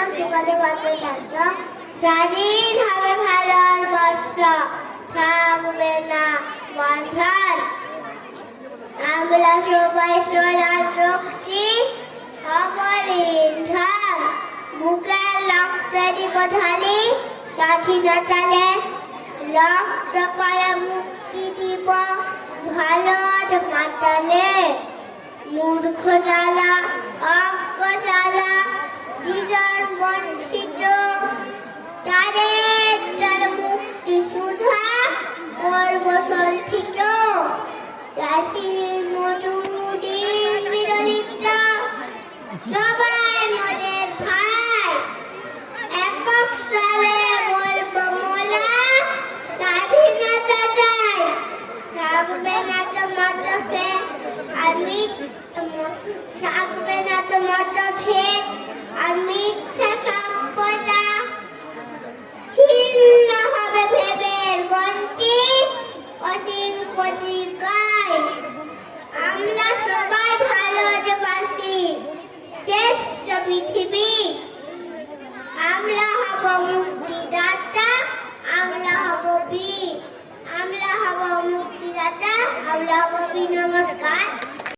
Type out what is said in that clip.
সুখে বাঁচবে রাষ্ট্র, স্বাধীন হবে ভারতবর্ষ, থাকবে না বন্ধন। আমরা সবাই সোনার শক্তি, অপরিণ ধন, বুকের রক্ত দিব ঢালি, স্বাধীনতালে রক্ত করে মুক্তি দিব ভারত মাতালে। মূর্খ জ্বালা অজ্ঞ জ্বালা জীবন বঞ্চিত, তাদের তার মুক্তি সুধা করব সঞ্চিত। চাষির মজুরির বিরোধিতা সবাই মনের ভাই, একক সালে বলবো মোলা স্বাধীনতা চাই। থাকবে না তো মতভেদ আর থাকবে না তো মতভেদ আর মিথ্যা সভ্যতা, ছিন্ন হবে ভেবের গন্তি অসীম প্রতিকায়। আমরা সবাই ভালোবাসি শ্রেষ্ঠ পৃথিবী,